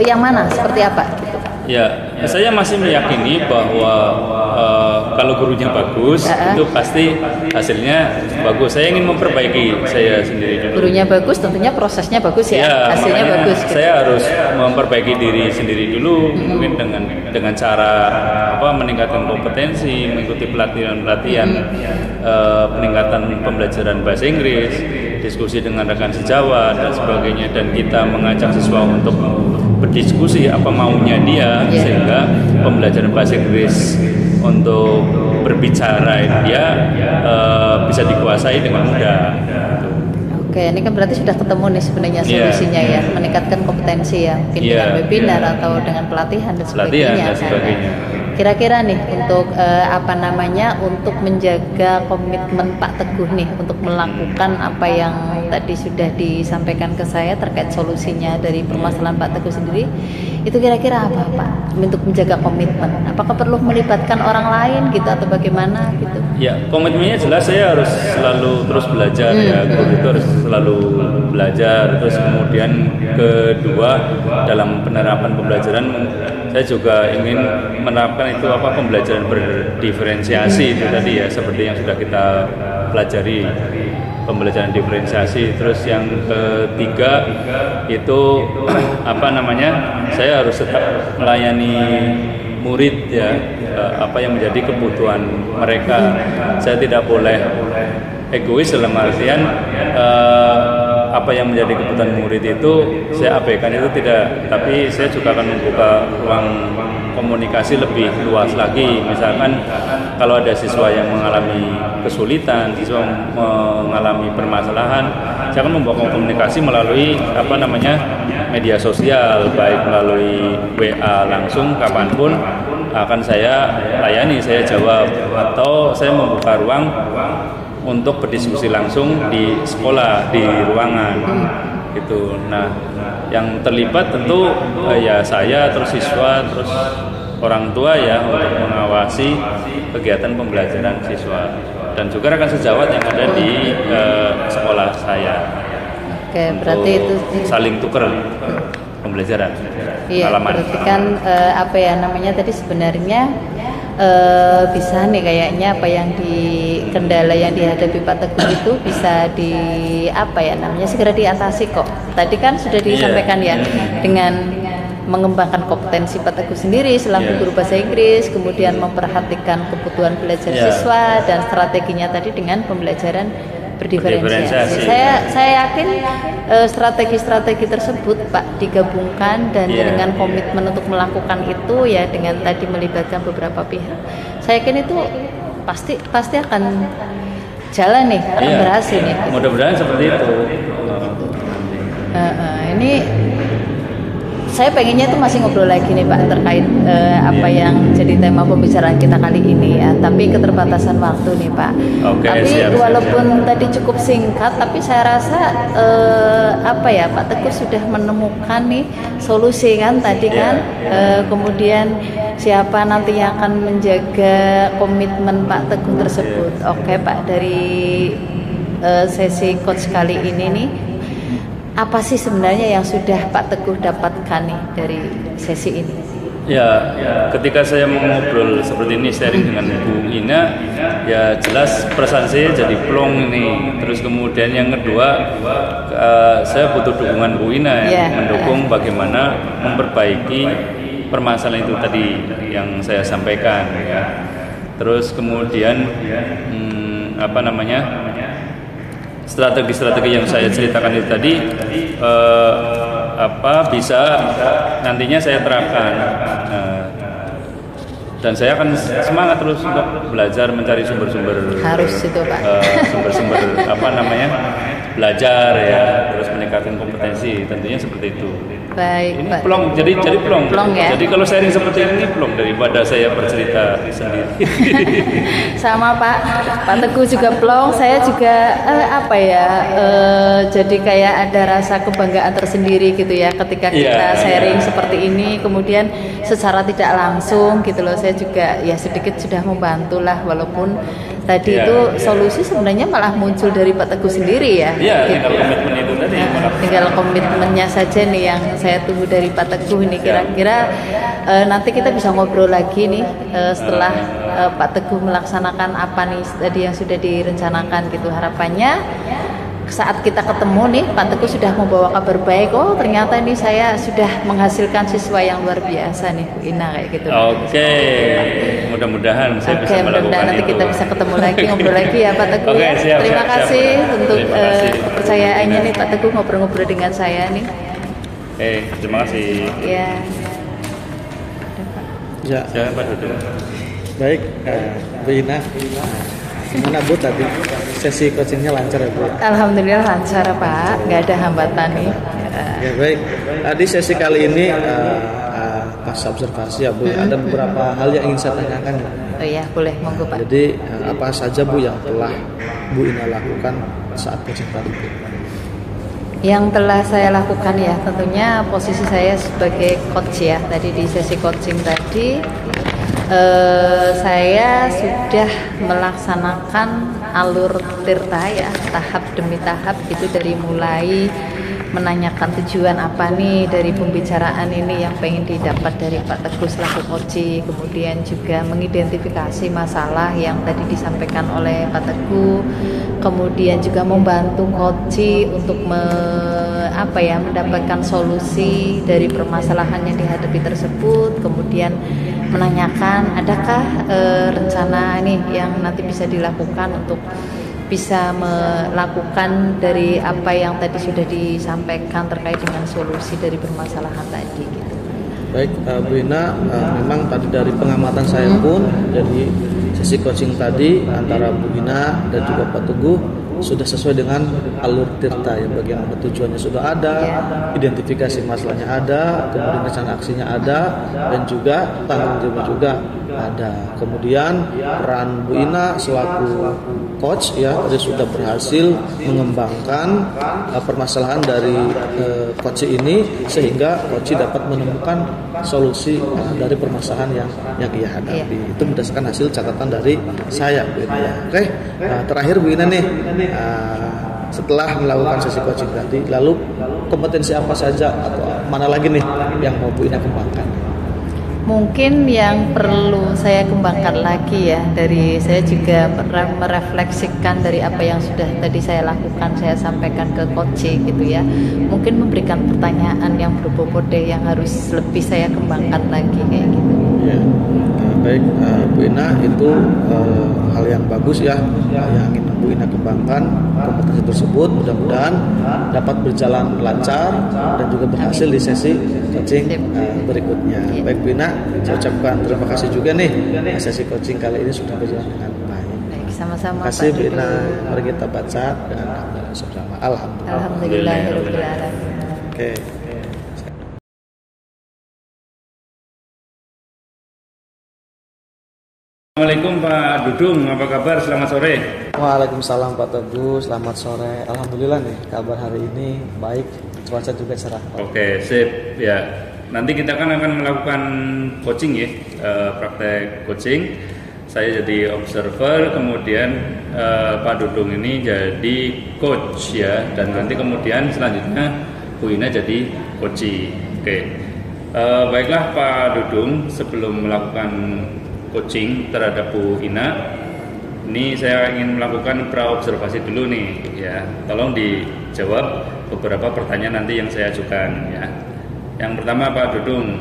yang mana, seperti apa gitu? Ya, saya masih meyakini bahwa kalau gurunya bagus itu pasti hasilnya bagus. Saya ingin memperbaiki saya sendiri dulu. Gurunya bagus, tentunya prosesnya bagus ya, hasilnya bagus. Gitu. Saya harus memperbaiki diri sendiri dulu, mungkin dengan cara meningkatkan kompetensi, mengikuti pelatihan-pelatihan, peningkatan pembelajaran bahasa Inggris, diskusi dengan rekan sejawat dan sebagainya, dan kita mengajak siswa untuk berdiskusi apa maunya dia sehingga pembelajaran bahasa Inggris untuk berbicara dia bisa dikuasai dengan mudah. Oke, ini kan berarti sudah ketemu nih sebenarnya solusinya ya, meningkatkan kompetensi ya, mungkin dengan webinar atau dengan pelatihan dan sebagainya. Kira-kira nih untuk untuk menjaga komitmen Pak Teguh nih untuk melakukan apa yang tadi sudah disampaikan ke saya terkait solusinya dari permasalahan Pak Teguh sendiri, itu kira-kira apa Pak untuk menjaga komitmen? Apakah perlu melibatkan orang lain gitu atau bagaimana gitu? Ya, komitmennya jelas saya harus selalu terus belajar ya, guru itu harus selalu belajar. Terus kemudian kedua, dalam penerapan pembelajaran saya juga ingin menerapkan itu pembelajaran berdiferensiasi itu tadi ya, seperti yang sudah kita pelajari, pembelajaran diferensiasi. Terus yang ketiga itu saya harus tetap melayani murid ya, apa yang menjadi kebutuhan mereka. Saya tidak boleh egois dalam artian apa yang menjadi kebutuhan murid itu saya abaikan, itu tidak, tapi saya juga akan membuka ruang komunikasi lebih luas lagi. Misalkan kalau ada siswa yang mengalami kesulitan, siswa mengalami permasalahan, saya akan membuka komunikasi melalui media sosial, baik melalui WA langsung kapanpun akan saya layani, saya jawab, atau saya membuka ruang untuk berdiskusi langsung di sekolah, di ruangan gitu. Nah, yang terlibat tentu ya saya, terus siswa, terus orang tua ya, untuk mengawasi kegiatan pembelajaran siswa, dan juga rekan sejawat yang ada di sekolah saya. Oke, berarti itu saling tukar pembelajaran. Iya, berarti kan tadi sebenarnya bisa nih kayaknya kendala yang dihadapi Pak Teguh itu bisa segera diatasi kok. Tadi kan sudah disampaikan dengan mengembangkan kompetensi Pak Teguh sendiri selaku guru bahasa Inggris, kemudian memperhatikan kebutuhan belajar siswa, dan strateginya tadi dengan pembelajaran berdiferensiasi. Saya yakin strategi-strategi tersebut Pak digabungkan dan dengan komitmen untuk melakukan itu ya, dengan tadi melibatkan beberapa pihak. Saya yakin itu pasti akan jalan nih, berhasil nih. Mudah-mudahan seperti itu. Ini saya pengennya tuh masih ngobrol lagi nih Pak terkait apa yang jadi tema pembicaraan kita kali ini ya. Tapi keterbatasan waktu nih Pak. Tapi walaupun tadi cukup singkat, tapi saya rasa Pak Teguh sudah menemukan nih solusi kan tadi kan. Kemudian siapa nanti yang akan menjaga komitmen Pak Teguh tersebut. Oke Pak, dari sesi coach kali ini nih, apa sih sebenarnya yang sudah Pak Teguh dapatkan nih dari sesi ini? Ya, ketika saya mengobrol seperti ini, sharing dengan Bu Ina, ya jelas perasaan saya jadi plong ini. Terus kemudian yang kedua, saya butuh dukungan Bu Ina mendukung bagaimana memperbaiki permasalahan itu tadi yang saya sampaikan. Ya. Terus kemudian strategi-strategi yang saya ceritakan itu tadi bisa nantinya saya terapkan, dan saya akan semangat terus untuk belajar mencari sumber-sumber sumber-sumber belajar ya, terus meningkatkan kompetensi, tentunya seperti itu. Baik, ini plong, jadi plong ya? Jadi kalau sharing seperti ini plong daripada saya bercerita sendiri. Sama Pak Teguh juga plong, saya juga jadi kayak ada rasa kebanggaan tersendiri gitu ya ketika kita sharing seperti ini, kemudian secara tidak langsung gitu loh, saya juga ya sedikit sudah membantu lah, walaupun tadi itu solusi sebenarnya malah muncul dari Pak Teguh sendiri ya. Iya, tinggal komitmen itu tadi. Tinggal komitmennya saja nih yang saya tunggu dari Pak Teguh ini. Kira-kira nanti kita bisa ngobrol lagi nih setelah Pak Teguh melaksanakan apa nih tadi yang sudah direncanakan gitu. Harapannya saat kita ketemu nih Pak Teguh sudah membawa kabar baik. Oh ternyata ini saya sudah menghasilkan siswa yang luar biasa nih Bu Ina kayak gitu. Oke. Mudah-mudahan saya bisa melakukan nanti itu. Kita bisa ketemu lagi, ngobrol lagi ya Pak Teguh. Terima kasih untuk kepercayaannya nih Pak Teguh ngobrol-ngobrol dengan saya nih. Terima kasih. Ya. Pak Dodo. Baik, Bu Ina. Gimana Bu tadi sesi coachingnya lancar ya Bu? Alhamdulillah lancar Pak, nggak ada hambatan nih. Ya baik. Tadi sesi kali ini pas observasi ya Bu, ada beberapa hal yang ingin saya tanyakan. Oh iya, boleh, monggo Pak. Jadi apa saja Bu yang telah Bu Ina lakukan saat coaching tadi Bu? Yang telah saya lakukan ya tentunya posisi saya sebagai coach ya. Tadi di sesi coaching tadi saya sudah melaksanakan alur tirta ya, tahap demi tahap itu, dari mulai menanyakan tujuan apa nih dari pembicaraan ini yang pengen didapat dari Pak Teguh selaku coach, kemudian juga mengidentifikasi masalah yang tadi disampaikan oleh Pak Teguh, kemudian juga membantu coach untuk mendapatkan solusi dari permasalahan yang dihadapi tersebut, kemudian menanyakan adakah rencana nih yang nanti bisa dilakukan untuk bisa melakukan dari apa yang tadi sudah disampaikan terkait dengan solusi dari permasalahan tadi gitu. Baik Bu Ina, memang tadi dari pengamatan saya pun jadi sesi coaching tadi antara Bu Ina dan juga Pak Teguh sudah sesuai dengan alur tirta yang bagaimana tujuannya sudah ada, identifikasi masalahnya ada, kemudian rencana aksinya ada, dan juga tanggung jawab juga ada. Kemudian peran Bu Ina selaku coach ya tadi sudah berhasil mengembangkan permasalahan dari coach ini sehingga coach dapat menemukan solusi dari permasalahan yang ia hadapi. Itu berdasarkan hasil catatan dari saya Bu Ina ya. Oke, terakhir Bu Ina nih, setelah melakukan sesi coaching tadi, lalu kompetensi apa saja atau mana lagi nih yang mau Bu Ina kembangkan? Mungkin yang perlu saya kembangkan lagi ya, dari saya juga merefleksikan dari apa yang sudah tadi saya lakukan, saya sampaikan ke coach gitu ya. Mungkin memberikan pertanyaan yang berbobot deh, yang harus lebih saya kembangkan lagi kayak gitu. Ya. Baik Bu Ina, itu hal yang bagus ya yang ingin Bu Ina kembangkan kompetensi tersebut, mudah-mudahan dapat berjalan lancar dan juga berhasil di sesi coaching berikutnya. Baik Bu Ina, saya ucapkan terima kasih juga nih sesi coaching kali ini sudah berjalan dengan baik. sama-sama. Terima kasih Bu Ina. Mari kita baca dengan hamdalah bersama. Alhamdulillah. Alhamdulillahirabbil alamin. Oke. Assalamualaikum Pak Dudung, apa kabar? Selamat sore. Waalaikumsalam Pak Teguh, selamat sore. Alhamdulillah nih, kabar hari ini baik, cuaca juga cerah. Oke, sip. Ya, nanti kita akan melakukan coaching ya, praktek coaching. Saya jadi observer, kemudian Pak Dudung ini jadi coach ya, dan nanti kemudian selanjutnya Bu Ina jadi coachee. Oke, baiklah Pak Dudung, sebelum melakukan coaching terhadap Bu Ina, ini saya ingin melakukan praobservasi dulu nih ya. Tolong dijawab beberapa pertanyaan nanti yang saya ajukan ya. Yang pertama Pak Dudung,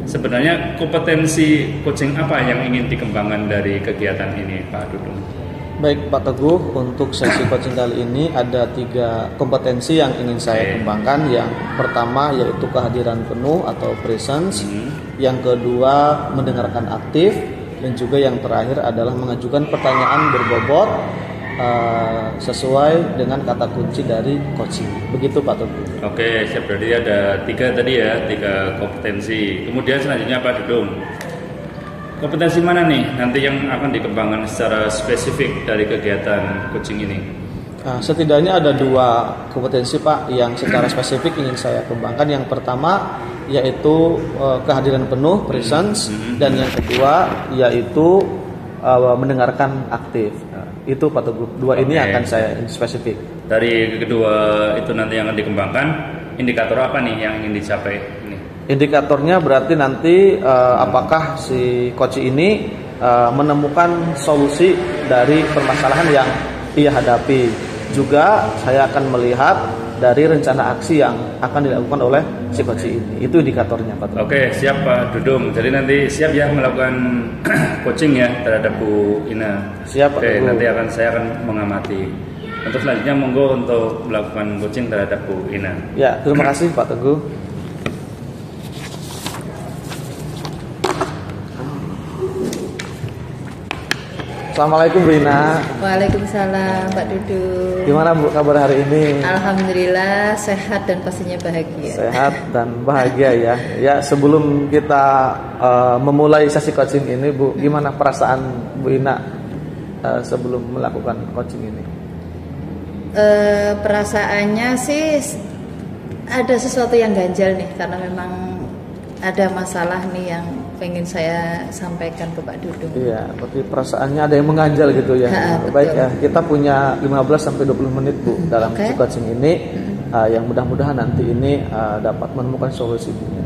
sebenarnya kompetensi coaching apa yang ingin dikembangkan dari kegiatan ini Pak Dudung? Baik Pak Teguh, untuk sesi coaching kali ini ada 3 kompetensi yang ingin saya kembangkan. Yang pertama yaitu kehadiran penuh atau presence. Yang kedua mendengarkan aktif. Dan juga yang terakhir adalah mengajukan pertanyaan berbobot sesuai dengan kata kunci dari coaching. Begitu Pak Teguh. Oke, siap. Berarti ada 3 tadi ya, 3 kompetensi. Kemudian selanjutnya Pak Dudung, kompetensi mana nih nanti yang akan dikembangkan secara spesifik dari kegiatan coaching ini? Setidaknya ada 2 kompetensi Pak yang secara spesifik ingin saya kembangkan. Yang pertama yaitu kehadiran penuh, presence, dan yang kedua yaitu mendengarkan aktif. Itu Pak Teguh. 2 ini akan saya spesifik. Dari kedua itu nanti yang akan dikembangkan, indikator apa nih yang ingin dicapai? Indikatornya berarti nanti apakah si coach ini menemukan solusi dari permasalahan yang ia hadapi. Juga saya akan melihat dari rencana aksi yang akan dilakukan oleh si coach ini. Itu indikatornya Pak. Oke, siap Pak Dudung. Jadi nanti siap ya melakukan coaching ya terhadap Bu Ina. Siap Pak. Oke, nanti saya akan mengamati. Untuk selanjutnya monggo untuk melakukan coaching terhadap Bu Ina. Ya, terima kasih Pak Teguh. Assalamualaikum Bu Ina. Waalaikumsalam Pak Dudung. Gimana Bu kabar hari ini? Alhamdulillah sehat dan pastinya bahagia. Sehat dan bahagia ya. Ya, sebelum kita memulai sesi coaching ini Bu, gimana perasaan Bu Ina sebelum melakukan coaching ini? Perasaannya sih ada sesuatu yang ganjal nih, karena memang ada masalah nih yang pengen saya sampaikan ke Pak Dudung. Iya, berarti perasaannya ada yang mengganjal gitu ya. Baik ya, kita punya 15-20 menit Bu dalam sesi coaching ini, yang mudah-mudahan nanti ini dapat menemukan solusinya.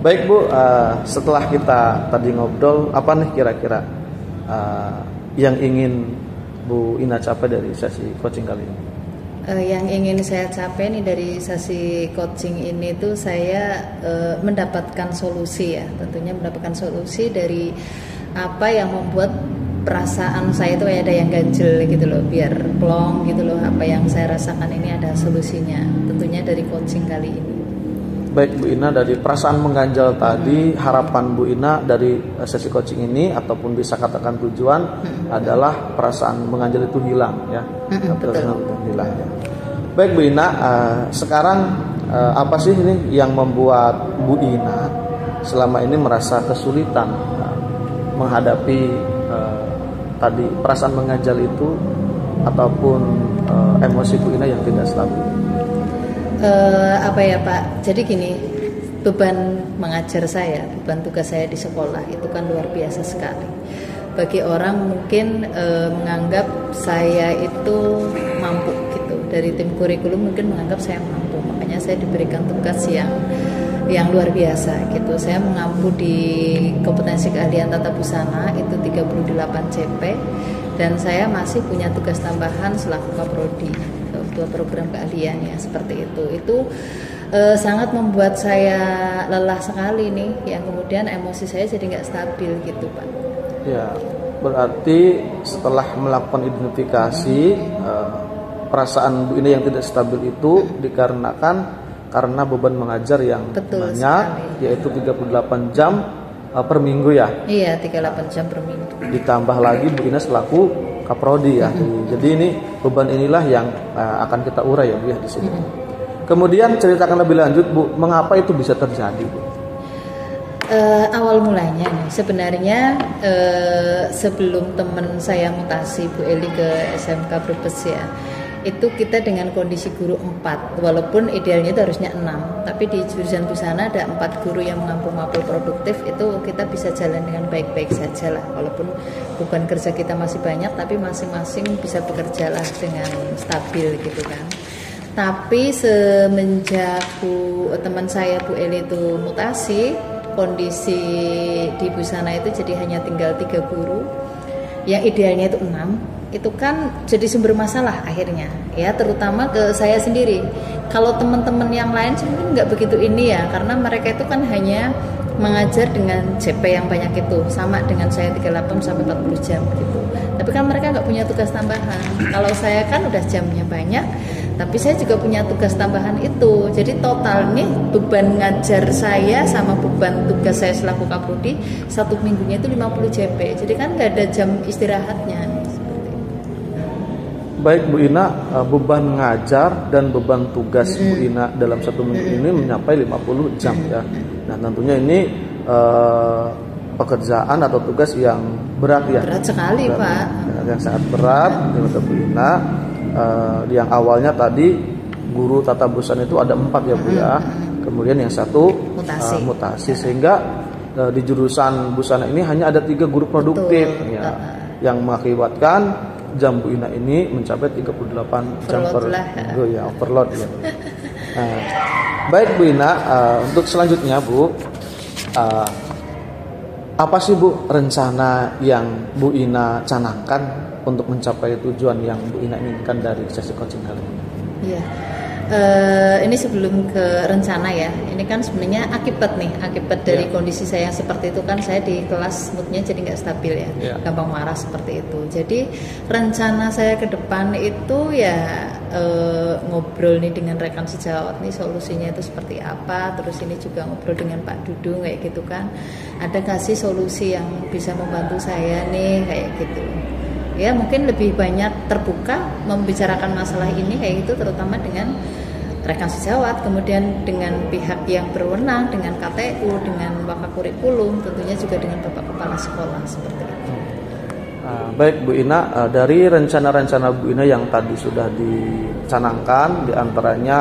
Baik Bu, setelah kita tadi ngobrol, apa nih kira-kira yang ingin Bu Ina capai dari sesi coaching kali ini? Yang ingin saya capai nih dari sesi coaching ini tuh saya mendapatkan solusi ya, tentunya mendapatkan solusi dari apa yang membuat perasaan saya itu kayak ada yang ganjel gitu loh, biar plong gitu loh, apa yang saya rasakan ini ada solusinya, tentunya dari coaching kali ini. Baik Bu Ina, dari perasaan mengganjal tadi, harapan Bu Ina dari sesi coaching ini ataupun bisa katakan tujuan adalah perasaan mengganjal itu hilang ya. Perasaan itu hilang ya. Baik Bu Ina, sekarang apa sih ini yang membuat Bu Ina selama ini merasa kesulitan menghadapi tadi perasaan mengganjal itu ataupun emosi Bu Ina yang tidak stabil? Apa ya Pak, jadi gini, beban mengajar saya, beban tugas saya di sekolah itu kan luar biasa sekali. Bagi orang mungkin menganggap saya itu mampu gitu, dari tim kurikulum mungkin menganggap saya mampu, makanya saya diberikan tugas yang luar biasa gitu. Saya mengampu di kompetensi keahlian tata busana itu 38 CP, dan saya masih punya tugas tambahan selaku kaprodi, dua program keahlian ya, seperti itu sangat membuat saya lelah sekali nih, yang kemudian emosi saya jadi nggak stabil gitu Pak. Ya, berarti setelah melakukan identifikasi perasaan Bu Ina yang tidak stabil itu dikarenakan karena beban mengajar yang banyak, yaitu 38 jam per minggu ya? Iya, 38 jam per minggu. Ditambah lagi Bu Ina selaku kaprodi ya. Jadi ini beban inilah yang akan kita urai ya Bu ya di sini. Kemudian ceritakan lebih lanjut Bu, mengapa itu bisa terjadi Bu? Awal mulanya nih, sebenarnya sebelum teman saya mutasi Bu Eli ke SMK Brebes ya, itu kita dengan kondisi guru 4, walaupun idealnya itu harusnya 6, tapi di jurusan busana ada 4 guru yang mengampu mapel produktif, itu kita bisa jalan dengan baik-baik saja lah, walaupun beban kerja kita masih banyak, tapi masing-masing bisa bekerja lah dengan stabil gitu kan. Tapi semenjak teman saya Bu Eli itu mutasi, kondisi di busana itu jadi hanya tinggal 3 guru, yang idealnya itu 6, itu kan jadi sumber masalah akhirnya ya, terutama ke saya sendiri. Kalau teman-teman yang lain sebenarnya nggak begitu ini ya, karena mereka itu kan hanya mengajar dengan JP yang banyak itu, sama dengan saya 38 sampai 40 jam gitu. Tapi kan mereka nggak punya tugas tambahan. Kalau saya kan udah jamnya banyak, tapi saya juga punya tugas tambahan itu. Jadi total nih beban ngajar saya sama beban tugas saya selaku kaprodi 1 minggunya itu 50 JP. Jadi kan nggak ada jam istirahatnya. Baik Bu Ina, beban ngajar dan beban tugas Bu Ina dalam 1 minggu ini mencapai 50 jam ya. Nah tentunya ini pekerjaan atau tugas yang berat ya. Berat sekali Pak. Yang sangat berat untuk Bu Ina. Yang awalnya tadi guru tata busana itu ada 4 ya Bu ya. Kemudian yang 1 mutasi sehingga di jurusan busana ini hanya ada 3 guru produktif ya, yang mengakibatkan jam Bu Ina ini mencapai 38 jam per minggu ya, overload ya. Nah, baik Bu Ina, untuk selanjutnya Bu, apa sih Bu rencana yang Bu Ina canangkan untuk mencapai tujuan yang Bu Ina inginkan dari sesi coaching kali ini? Iya. Ini sebelum ke rencana ya, ini kan sebenarnya akibat dari kondisi saya yang seperti itu kan, saya di kelas moodnya jadi nggak stabil ya, gampang marah seperti itu. Jadi rencana saya ke depan itu ya ngobrol nih dengan rekan sejawat nih, solusinya itu seperti apa, terus ini juga ngobrol dengan Pak Dudung kayak gitu kan, ada kasih solusi yang bisa membantu saya nih kayak gitu. Ya mungkin lebih banyak terbuka membicarakan masalah ini kayak gitu, terutama dengan rekan sejawat, kemudian dengan pihak yang berwenang, dengan KTU, dengan Wakakurikulum, tentunya juga dengan Bapak Kepala Sekolah seperti itu. Baik Bu Ina, dari rencana-rencana Bu Ina yang tadi sudah dicanangkan, diantaranya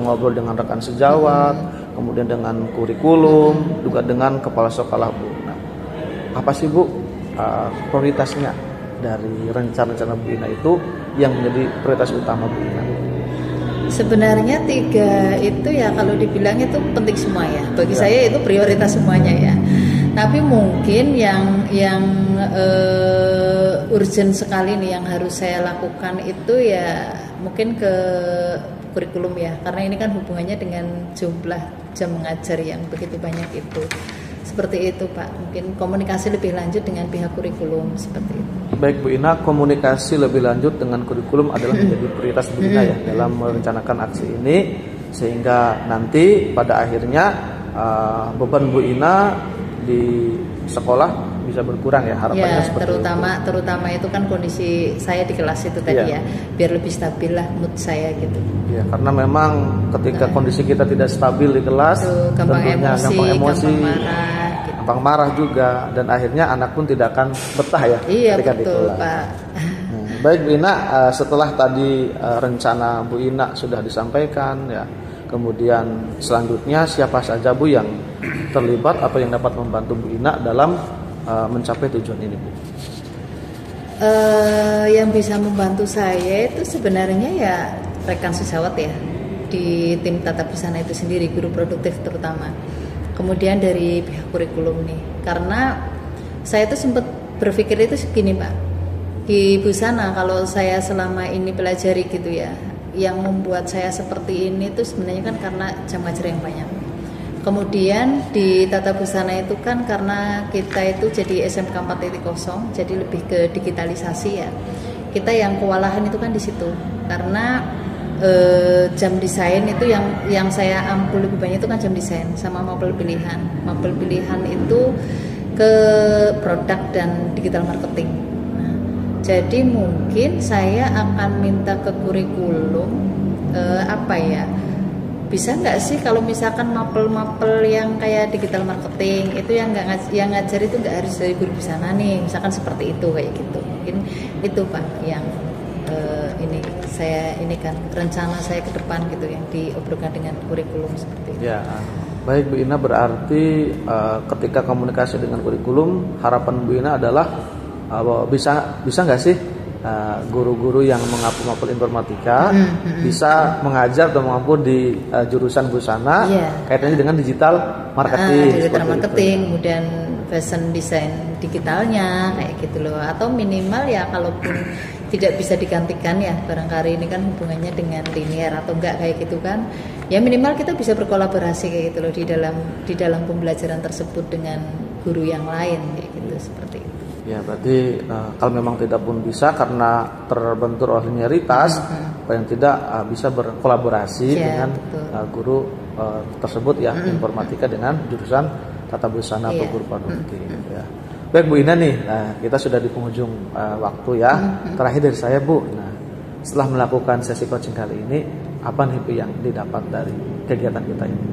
ngobrol dengan rekan sejawat, kemudian dengan kurikulum, juga dengan Kepala Sekolah Bu. Nah, apa sih Bu prioritasnya dari rencana-rencana Bu Ina itu yang menjadi prioritas utama Bu Ina? Sebenarnya 3 itu ya kalau dibilang itu penting semua ya. Bagi saya itu prioritas semuanya ya. Tapi mungkin yang urgent sekali nih yang harus saya lakukan itu ya mungkin ke kurikulum ya. Karena ini kan hubungannya dengan jumlah jam mengajar yang begitu banyak itu. Seperti itu Pak, mungkin komunikasi lebih lanjut dengan pihak kurikulum seperti itu. Baik Bu Ina, komunikasi lebih lanjut dengan kurikulum adalah menjadi prioritas Bu Ina ya dalam merencanakan aksi ini, sehingga nanti pada akhirnya beban Bu Ina di sekolah bisa berkurang ya, harapannya ya, seperti terutama itu kan kondisi saya di kelas itu tadi ya, biar lebih stabil lah mood saya gitu. Ya, karena memang ketika kondisi kita tidak stabil di kelas, gampang emosi, gampang marah juga, dan akhirnya anak pun tidak akan betah ya ketika di kelas. Pak. Baik Bu Ina, setelah tadi rencana Bu Ina sudah disampaikan ya, kemudian selanjutnya siapa saja Bu yang terlibat atau yang dapat membantu Bu Ina dalam mencapai tujuan ini Bu? Yang bisa membantu saya itu sebenarnya ya rekan sejawat ya di tim tata busana itu sendiri, guru produktif terutama. Kemudian dari pihak kurikulum nih, karena saya tuh sempat berpikir itu segini Pak, di busana kalau saya selama ini pelajari gitu ya, yang membuat saya seperti ini tuh sebenarnya kan karena jam ngajar yang banyak. Kemudian di tata busana itu kan karena kita itu jadi SMK 4.0, jadi lebih ke digitalisasi ya. Kita yang kewalahan itu kan di situ, karena jam desain itu yang saya ampul lebih banyak itu kan jam desain sama mapel pilihan. Mapel pilihan itu ke produk dan digital marketing. Nah, jadi mungkin saya akan minta ke kurikulum bisa nggak sih kalau misalkan mapel-mapel yang kayak digital marketing itu yang ngajar itu nggak harus dari guru di sana nih, misalkan seperti itu kayak gitu. Mungkin itu Pak yang ini kan rencana saya ke depan gitu yang diobrolkan dengan kurikulum seperti itu. Ya, baik Bu Ina, berarti ketika komunikasi dengan kurikulum, harapan Bu Ina adalah bisa nggak sih guru-guru yang mengampu informatika bisa mengajar atau mengampu di jurusan busana kaitannya dengan digital marketing. Digital marketing, kemudian fashion design digitalnya kayak gitu loh. Atau minimal ya kalaupun tidak bisa digantikan ya barangkali ini kan hubungannya dengan linear atau enggak kayak gitu kan. Ya minimal kita bisa berkolaborasi kayak gitu loh di dalam pembelajaran tersebut dengan guru yang lain kayak gitu seperti itu. Ya berarti kalau memang tidak pun bisa karena terbentur oleh linearitas, paling tidak bisa berkolaborasi dengan guru tersebut ya, informatika dengan jurusan tata busana atau guru panuti. Ya. Baik Bu Ina nih, kita sudah di penghujung waktu ya. Terakhir dari saya Bu, setelah melakukan sesi coaching kali ini, apa nih Bu yang didapat dari kegiatan kita ini?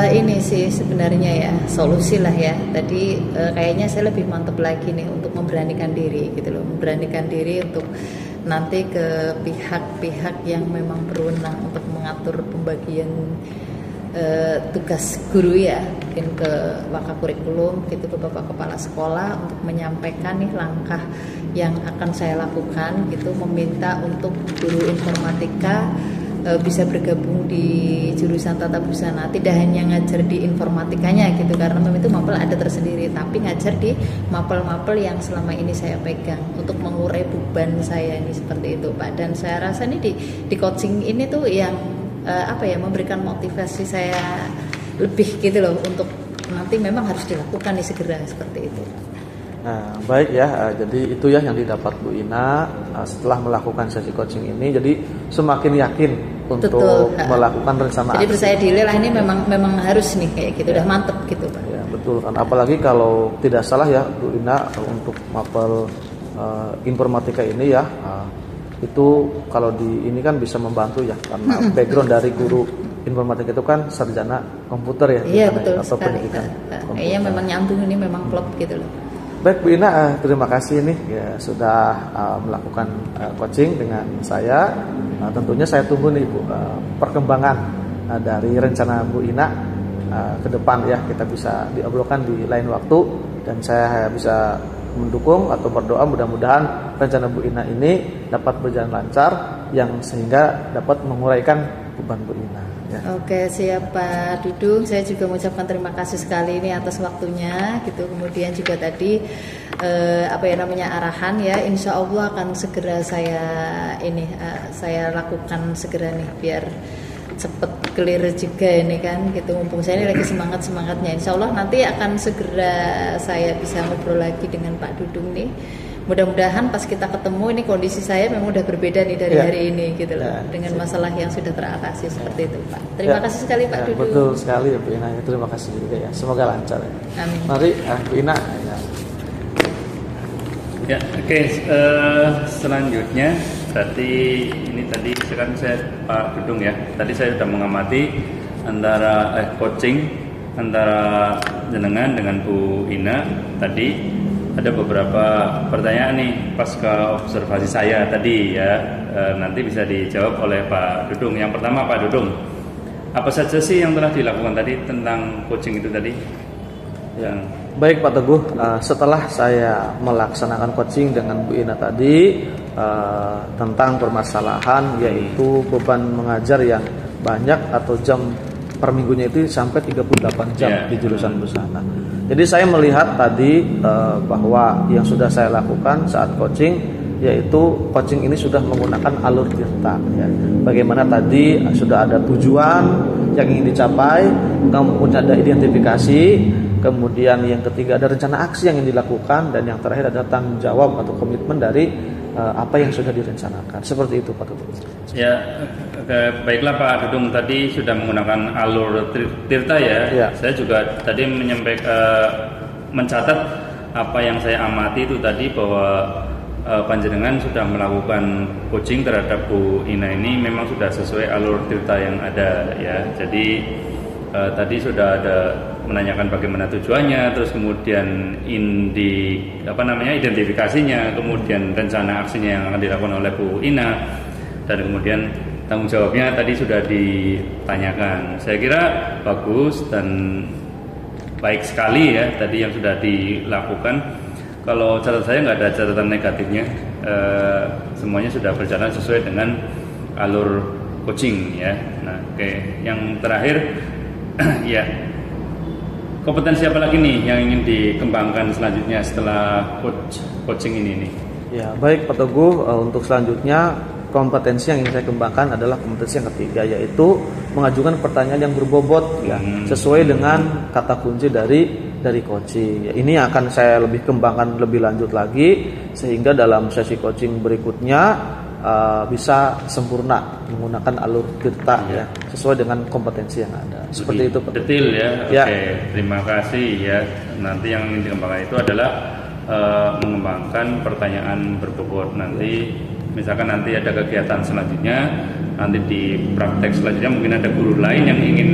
Ini sih sebenarnya ya solusi lah ya. Tadi kayaknya saya lebih mantap lagi nih untuk memberanikan diri gitu loh, memberanikan diri untuk nanti ke pihak-pihak yang memang berwenang untuk mengatur pembagian tugas guru ya, mungkin ke Wakakurikulum gitu, ke Bapak Kepala Sekolah untuk menyampaikan nih langkah yang akan saya lakukan gitu, meminta untuk guru informatika bisa bergabung di jurusan tata busana, tidak hanya ngajar di informatikanya gitu karena memang itu mapel ada tersendiri, tapi ngajar di mapel-mapel yang selama ini saya pegang untuk mengurai beban saya ini seperti itu Pak. Dan saya rasa nih di coaching ini tuh yang memberikan motivasi saya lebih gitu loh untuk nanti memang harus dilakukan nih segera seperti itu. Nah, baik ya, jadi itu ya yang didapat Bu Ina setelah melakukan sesi coaching ini. Jadi semakin yakin untuk melakukan rencana jadi percaya diri lah, ini memang harus nih kayak gitu, udah mantep gitu Pak. Ya, betul kan, apalagi kalau tidak salah ya Bu Ina untuk mapel informatika ini ya, itu kalau di ini kan bisa membantu ya karena background dari guru informatika itu kan sarjana komputer ya. Iya betul atau sekali. Kayaknya memang nyambung, ini memang klop gitu loh. Baik Bu Ina, terima kasih nih ya sudah melakukan coaching dengan saya. Tentunya saya tunggu nih Bu perkembangan dari rencana Bu Ina ke depan ya, kita bisa diobrolkan di lain waktu, dan saya bisa mendukung atau berdoa mudah-mudahan rencana Bu Ina ini dapat berjalan lancar yang sehingga dapat menguraikan beban Bu Ina. Ya. Oke, siap Pak Dudung. Saya juga mengucapkan terima kasih sekali ini atas waktunya gitu. Kemudian juga tadi arahan ya. Insya Allah akan segera saya lakukan segera nih biar cepet clear juga ini kan gitu. Mumpung saya ini lagi semangatnya. Insya Allah nanti akan segera saya bisa ngobrol lagi dengan Pak Dudung nih. Mudah-mudahan pas kita ketemu ini kondisi saya memang udah berbeda nih dari hari ini gitu loh, dengan masalah yang sudah teratasi seperti itu Pak. Terima kasih sekali Pak Dudung. Betul sekali ya Bu Ina. Terima kasih juga ya. Semoga lancar ya. Amin. Mari Bu Ina. Ya, oke. Selanjutnya berarti ini tadi kan saya Pak Dudung ya. Tadi saya sudah mengamati antara coaching antara jenengan dengan Bu Ina tadi. Ada beberapa pertanyaan nih pasca observasi saya tadi ya, nanti bisa dijawab oleh Pak Dudung. Yang pertama Pak Dudung, apa saja sih yang telah dilakukan tadi tentang coaching itu tadi? Ya. Baik Pak Teguh, setelah saya melaksanakan coaching dengan Bu Ina tadi tentang permasalahan yaitu beban mengajar yang banyak atau jam per minggunya itu sampai 38 jam di jurusan busana. Jadi saya melihat tadi bahwa yang sudah saya lakukan saat coaching yaitu coaching ini sudah menggunakan alur tirta ya. Bagaimana tadi sudah ada tujuan yang ingin dicapai, kemudian ada identifikasi, kemudian yang ketiga ada rencana aksi yang ingin dilakukan, dan yang terakhir ada tanggung jawab atau komitmen dari apa yang sudah direncanakan. Seperti itu Pak Teguh. Ya, baiklah Pak Dudung, tadi sudah menggunakan alur tirta ya. Saya juga tadi mencatat apa yang saya amati itu tadi, bahwa panjenengan sudah melakukan coaching terhadap Bu Ina ini memang sudah sesuai alur tirta yang ada ya. Jadi tadi sudah ada menanyakan bagaimana tujuannya, terus kemudian identifikasinya, kemudian rencana aksinya yang akan dilakukan oleh Bu Ina, dan kemudian tanggung jawabnya tadi sudah ditanyakan. Saya kira bagus dan baik sekali ya tadi yang sudah dilakukan. Kalau catatan saya nggak ada catatan negatifnya, semuanya sudah berjalan sesuai dengan alur coaching ya. Nah, yang terakhir ya, kompetensi apa lagi nih yang ingin dikembangkan selanjutnya setelah coaching ini nih? Ya, baik Pak Teguh, untuk selanjutnya kompetensi yang ingin saya kembangkan adalah kompetensi yang ketiga, yaitu mengajukan pertanyaan yang berbobot ya, sesuai dengan kata kunci dari coaching. Ya, ini akan saya lebih kembangkan lebih lanjut lagi sehingga dalam sesi coaching berikutnya bisa sempurna menggunakan alur tirta ya, sesuai dengan kompetensi yang ada. Seperti itu Pak. Detail ya. Oke, terima kasih ya. Nanti yang ingin dikembangkan itu adalah mengembangkan pertanyaan berbobot. Nanti misalkan nanti ada kegiatan selanjutnya, nanti di praktek selanjutnya mungkin ada guru lain yang ingin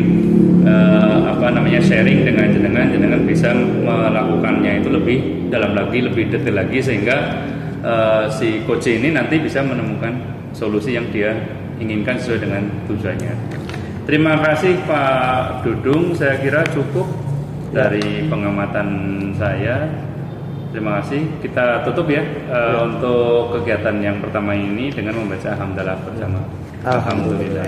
sharing dengan jenengan bisa melakukannya itu lebih dalam lagi, lebih detail lagi, sehingga si coach ini nanti bisa menemukan solusi yang dia inginkan sesuai dengan tujuannya. Terima kasih Pak Dudung, saya kira cukup dari pengamatan saya. Terima kasih. Kita tutup ya untuk kegiatan yang pertama ini dengan membaca hamdalah bersama. Alhamdulillah.